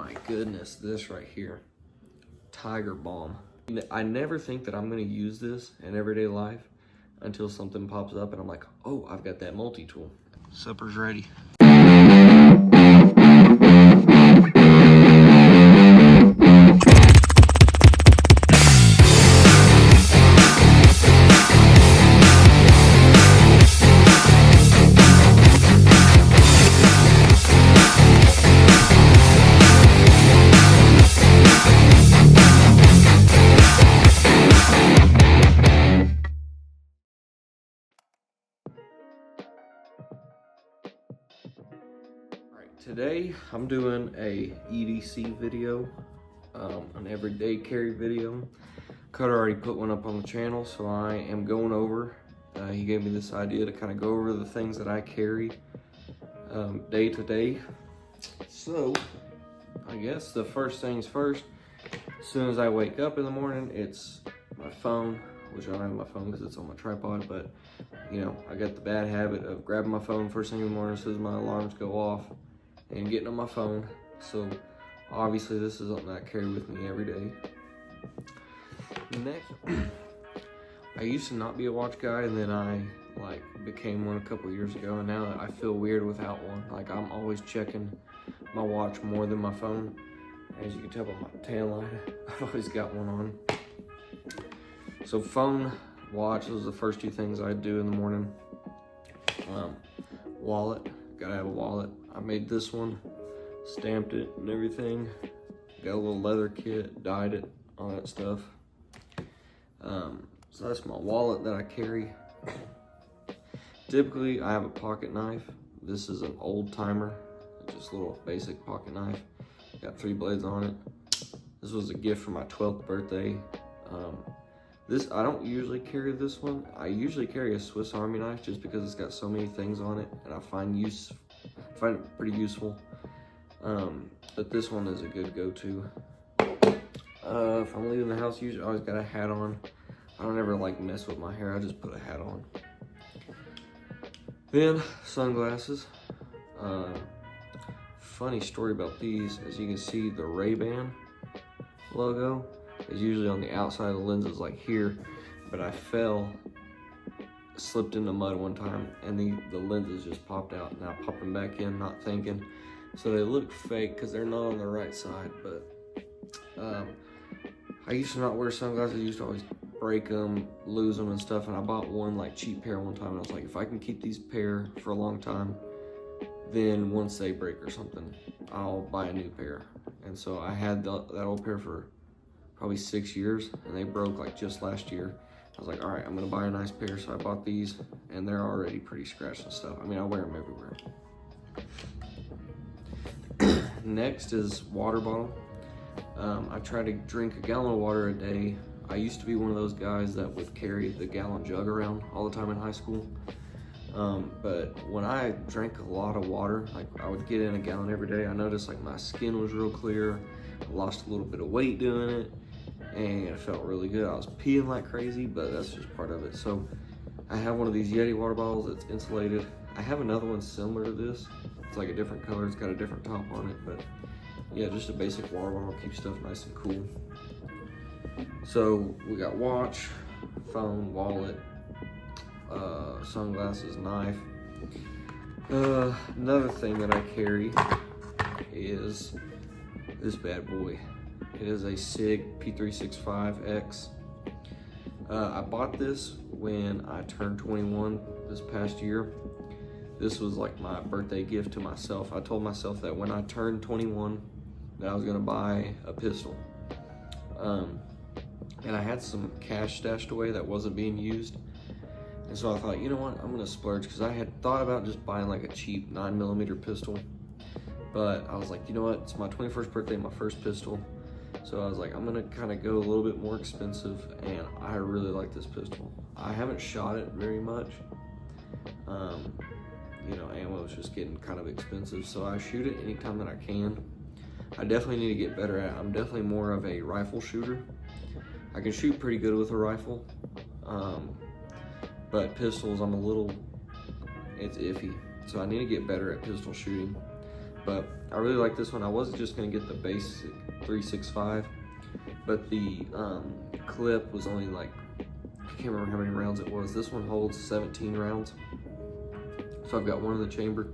my goodness, this right here, Tiger Balm. I never think that I'm gonna use this in everyday life until something pops up and I'm like, oh, I've got that multi-tool. Supper's ready. Today, I'm doing a EDC video, an everyday carry video. Cutter already put one up on the channel, so I am going over. He gave me this idea to kind of go over the things that I carry day to day. So, I guess the first things first, as soon as I wake up in the morning, it's my phone, which I don't have my phone because it's on my tripod, but you know, I got the bad habit of grabbing my phone first thing in the morning as soon as my alarms go off and getting on my phone. So obviously this is something I carry with me every day. Next, I used to not be a watch guy, and then I became one a couple years ago, and now I feel weird without one. Like, I'm always checking my watch more than my phone. As you can tell by my tan line, I've always got one on. So phone, watch, those are the first two things I do in the morning. Wallet, gotta have a wallet. I made this one, stamped it and everything. Got a little leather kit, dyed it, all that stuff. So that's my wallet that I carry. Typically, I have a pocket knife. This is an old timer, just a little basic pocket knife. Got 3 blades on it. This was a gift for my 12th birthday. I don't usually carry this one. I usually carry a Swiss Army knife just because it's got so many things on it, and I find it pretty useful. But this one is a good go-to. If I'm leaving the house, usually I always got a hat on. I don't ever like mess with my hair. I just put a hat on. Then sunglasses. Funny story about these, as you can see, the Ray-Ban logo is usually on the outside of the lenses, like here, but I slipped in the mud one time, and the lenses just popped out, and I popped them back in, not thinking. So they look fake because they're not on the right side, but I used to not wear sunglasses. I used to always break them, lose them and stuff, and I bought one cheap pair one time, and I was like, if I can keep these pair for a long time, then once they break or something, I'll buy a new pair. And so I had that old pair for probably 6 years, and they broke just last year. I was like, all right, I'm gonna buy a nice pair. So I bought these, and they're already pretty scratched and stuff. I mean, I wear them everywhere. Next is water bottle. I try to drink a gallon of water a day. I used to be one of those guys that would carry the gallon jug around all the time in high school. But when I drank a lot of water, I would get in a gallon every day, I noticed my skin was real clear. I lost a little bit of weight doing it, and it felt really good. I was peeing like crazy, but that's just part of it. So I have one of these Yeti water bottles that's insulated. I have another one similar to this. It's a different color, it's got a different top on it, but yeah, just a basic water bottle, keeps stuff nice and cool. So we got watch, phone, wallet, sunglasses, knife. Another thing that I carry is this bad boy. It is a SIG P365X. I bought this when I turned 21 this past year. This was my birthday gift to myself. I told myself that when I turned 21 that I was gonna buy a pistol. And I had some cash stashed away that wasn't being used. And so I thought, you know what, I'm gonna splurge, because I had thought about just buying a cheap 9mm pistol. But I was like, you know what, it's my 21st birthday, my first pistol. So I was like, I'm gonna kind of go a little bit more expensive, and I really like this pistol. I haven't shot it very much. You know, ammo is just getting kind of expensive, so I shoot it anytime that I can. I definitely need to get better at it. I'm definitely more of a rifle shooter. I can shoot pretty good with a rifle, but pistols, it's iffy. So I need to get better at pistol shooting. But I really like this one. I wasn't just gonna get the basic 365, but the clip was only like, I can't remember how many rounds it was. This one holds 17 rounds. So I've got one in the chamber,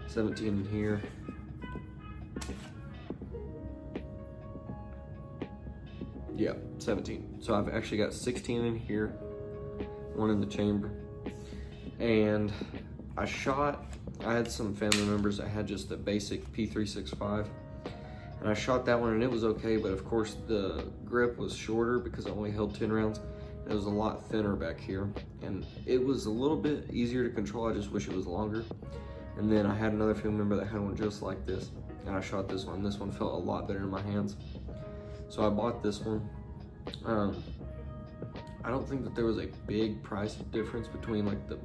17 in here. Yeah, 17. So I've actually got 16 in here, one in the chamber. And I had some family members that had just the basic P365. And I shot that one and it was okay, but of course the grip was shorter because it only held 10 rounds. It was a lot thinner back here. And it was a little bit easier to control, I just wish it was longer. And then I had another family member that had one just like this, and I shot this one. This one felt a lot better in my hands. So I bought this one. I don't think that there was a big price difference between like the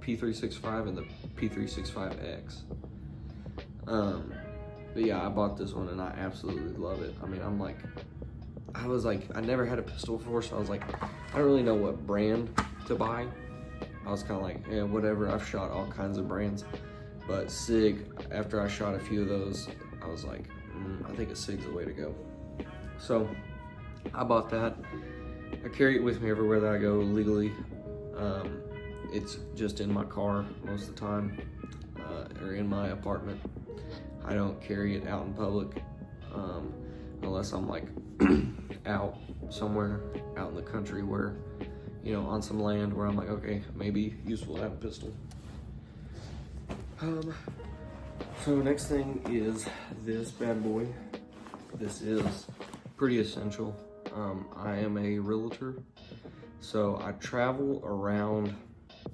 P365 and the P365X. But yeah, I bought this one and I absolutely love it. I mean, I never had a pistol before, so I was like, I don't really know what brand to buy. I was kind of like, yeah, whatever. I've shot all kinds of brands, but SIG, after I shot a few of those, I was like, I think a SIG's the way to go. So I bought that. I carry it with me everywhere that I go legally. It's just in my car most of the time, or in my apartment. I don't carry it out in public, unless I'm like out somewhere out in the country where, you know, on some land where I'm like, okay, maybe useful to have a pistol. So next thing is this bad boy. This is pretty essential. I am a realtor, so I travel around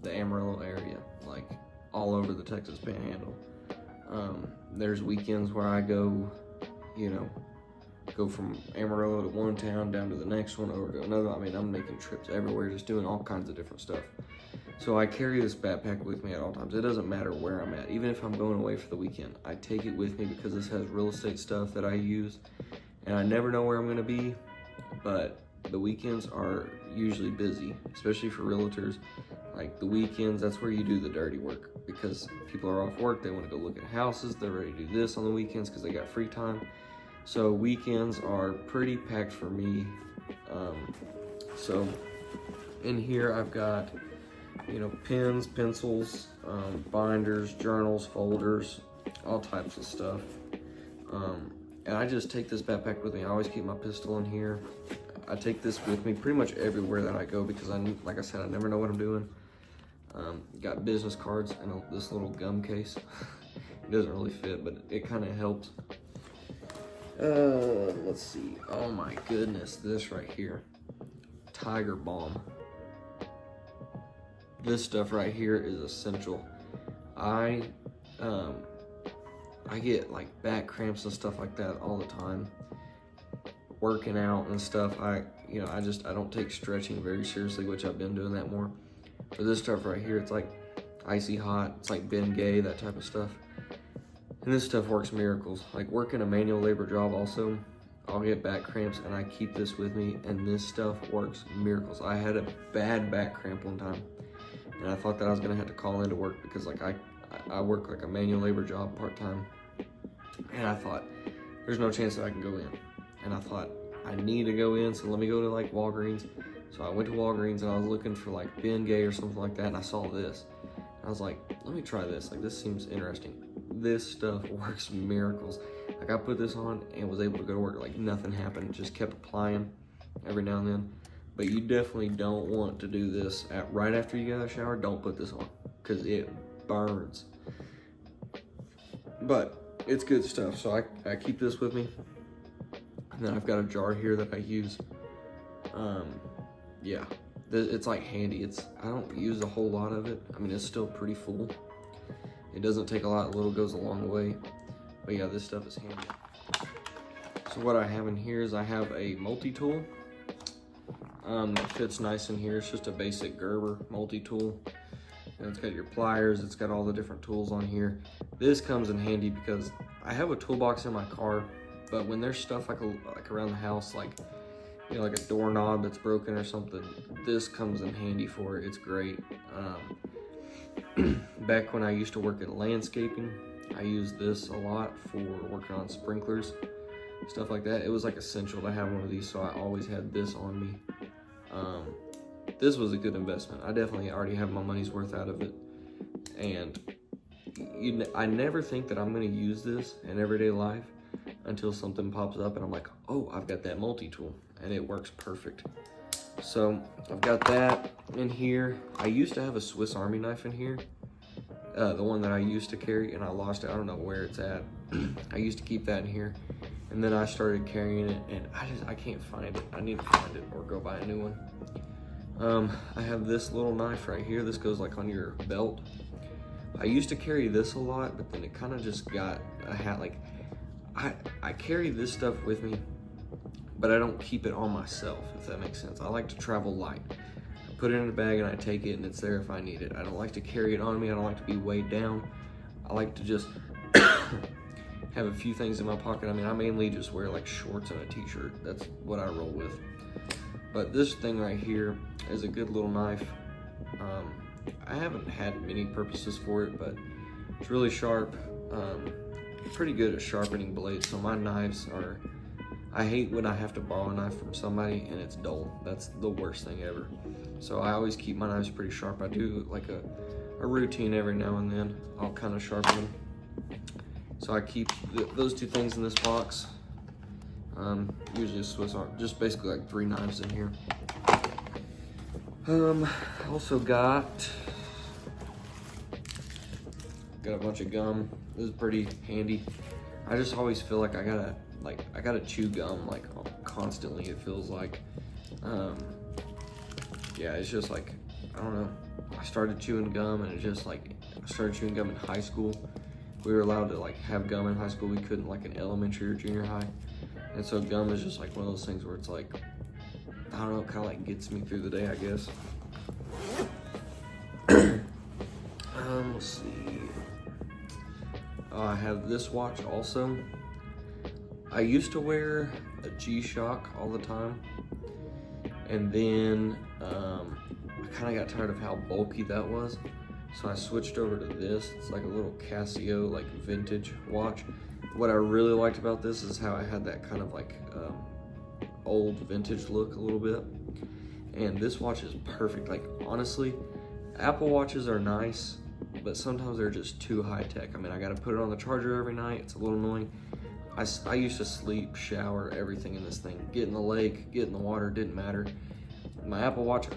the Amarillo area, like all over the Texas Panhandle. There's weekends where I go, you know, go from Amarillo to one town down to the next one over to another. I mean, I'm making trips everywhere, just doing all kinds of different stuff. So I carry this backpack with me at all times. It doesn't matter where I'm at. Even if I'm going away for the weekend, I take it with me because this has real estate stuff that I use. And I never know where I'm gonna be, but the weekends are usually busy, especially for realtors. Like the weekends, that's where you do the dirty work because people are off work, they wanna go look at houses, they're ready to do this on the weekends because they got free time. So weekends are pretty packed for me. So in here I've got, you know, pens, pencils, binders, journals, folders, all types of stuff. And I just take this backpack with me. I always keep my pistol in here. I take this with me pretty much everywhere that I go because like I said, I never know what I'm doing. Got business cards and this little gum case. It doesn't really fit, but it kind of helps. Let's see. Oh my goodness, this right here. Tiger Balm. This stuff right here is essential. I get like back cramps and stuff like that all the time. Working out and stuff, I don't take stretching very seriously, which I've been doing that more. For this stuff right here, it's like icy hot, it's like Ben Gay, that type of stuff. And this stuff works miracles. Like working a manual labor job also, I'll get back cramps and I keep this with me and this stuff works miracles. I had a bad back cramp one time and I thought that I was gonna have to call into work because like I work like a manual labor job part-time. And I thought, there's no chance that I can go in. And I thought, I need to go in, so let me go to like Walgreens. So I went to Walgreens and I was looking for like Ben Gay or something like that, and I saw this. I was like, let me try this. Like, this seems interesting. This stuff works miracles. Like, I put this on and was able to go to work like nothing happened. Just kept applying every now and then. But you definitely don't want to do this right after you get out of the shower. Don't put this on because it burns. But it's good stuff. So I keep this with me. And then I've got a jar here that I use. Yeah, it's like handy. I don't use a whole lot of it. I mean, it's still pretty full. It doesn't take a lot. A little goes a long way. But yeah, this stuff is handy. So what I have in here is I have a multi-tool. That fits nice in here. It's just a basic Gerber multi-tool. And it's got your pliers. It's got all the different tools on here. This comes in handy because I have a toolbox in my car, but when there's stuff like around the house, like, you know, like a doorknob that's broken or something, this comes in handy for it. It's great. Back when I used to work in landscaping, I use this a lot for working on sprinklers, stuff like that. It was like essential to have one of these, so I always had this on me. This was a good investment. I definitely already have my money's worth out of it. And I never think that I'm gonna use this in everyday life until something pops up and I'm like, oh, I've got that multi-tool, and it works perfect. So I've got that in here. I used to have a Swiss Army knife in here, the one that I used to carry, and I lost it. I don't know where it's at. I used to keep that in here, and then I started carrying it, and I can't find it. I need to find it or go buy a new one. I have this little knife right here. This goes like on your belt. I used to carry this a lot, but then it kind of just got a hat. Like I carry this stuff with me, but I don't keep it on myself, if that makes sense. I like to travel light. I put it in a bag and I take it, and it's there if I need it. I don't like to carry it on me. I don't like to be weighed down. I like to just have a few things in my pocket. I mean, I mainly just wear like shorts and a t-shirt. That's what I roll with. But this thing right here is a good little knife. I haven't had many purposes for it, but it's really sharp. Pretty good at sharpening blades. So my knives are, I hate when I have to borrow a knife from somebody and it's dull. That's the worst thing ever. So I always keep my knives pretty sharp. I do like a routine every now and then. I'll kind of sharpen them. So I keep those two things in this box. Usually a Swiss Army, just basically like 3 knives in here. Also got a bunch of gum. This is pretty handy. I just always feel like I gotta chew gum like constantly. It feels like, yeah, it's just like, I don't know. I started chewing gum, and it just like, I started chewing gum in high school. We were allowed to like have gum in high school. We couldn't like in elementary or junior high. And so gum is just like one of those things where it's like, I don't know, kind of like gets me through the day, I guess. Let's see. I have this watch also. I used to wear a G-Shock all the time, and then I kind of got tired of how bulky that was, so I switched over to this. It's like a little Casio, like vintage watch. What I really liked about this is how I had that kind of like old vintage look a little bit, and this watch is perfect. Like honestly, Apple Watches are nice, but sometimes they're just too high tech. I mean, I gotta put it on the charger every night. It's a little annoying. I used to sleep, shower, everything in this thing. Get in the lake, get in the water, didn't matter. My Apple Watch,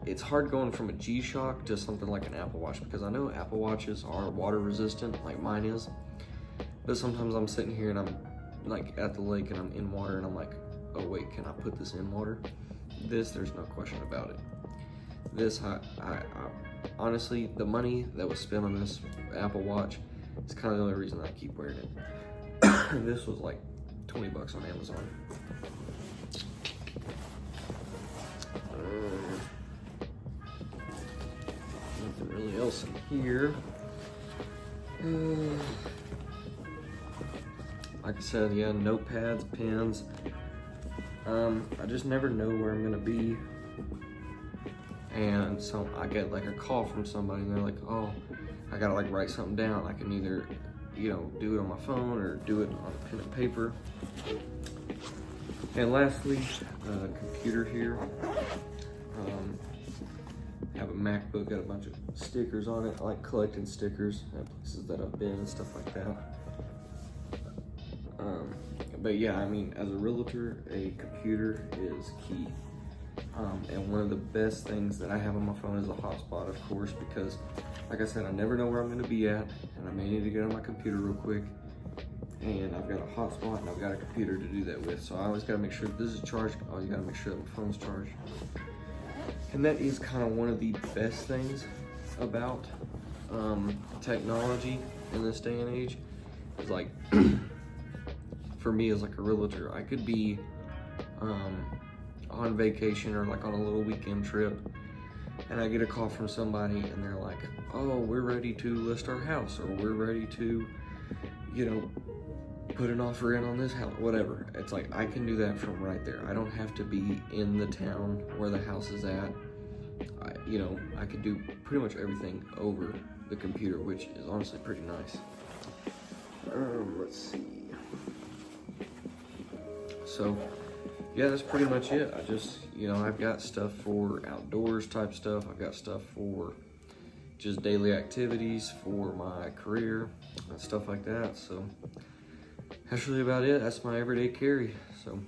it's hard going from a G-Shock to something like an Apple Watch, because I know Apple Watches are water resistant, like mine is. But sometimes I'm sitting here and I'm like at the lake and I'm in water and I'm like, oh wait, can I put this in water? This, there's no question about it. This, I honestly, the money that was spent on this Apple Watch is kind of the only reason I keep wearing it. This was like 20 bucks on Amazon. Nothing really else in here. Like I said, yeah, notepads, pens. I just never know where I'm gonna be. And so I get like a call from somebody and they're like, oh, I gotta like write something down. I can either, you know, do it on my phone or do it on a pen and paper. And lastly, computer here. Have a MacBook, got a bunch of stickers on it. I like collecting stickers at places that I've been and stuff like that. But yeah, I mean, as a realtor, a computer is key. And one of the best things that I have on my phone is a hotspot, of course, because like I said, I never know where I'm gonna be at, and I may need to get on my computer real quick. And I've got a hotspot and I've got a computer to do that with. So I always gotta make sure that this is charged. I always gotta make sure that my phone's charged. And that is kind of one of the best things about technology in this day and age. Is like, for me as like a realtor, I could be on vacation or like on a little weekend trip, and I get a call from somebody and they're like, oh, we're ready to list our house, or we're ready to, you know, put an offer in on this house, whatever. It's like, I can do that from right there. I don't have to be in the town where the house is at. You know, I could do pretty much everything over the computer, which is honestly pretty nice. Let's see. So yeah, that's pretty much it. I just, I've got stuff for outdoors type stuff. I've got stuff for just daily activities for my career and stuff like that. So that's really about it. That's my everyday carry. So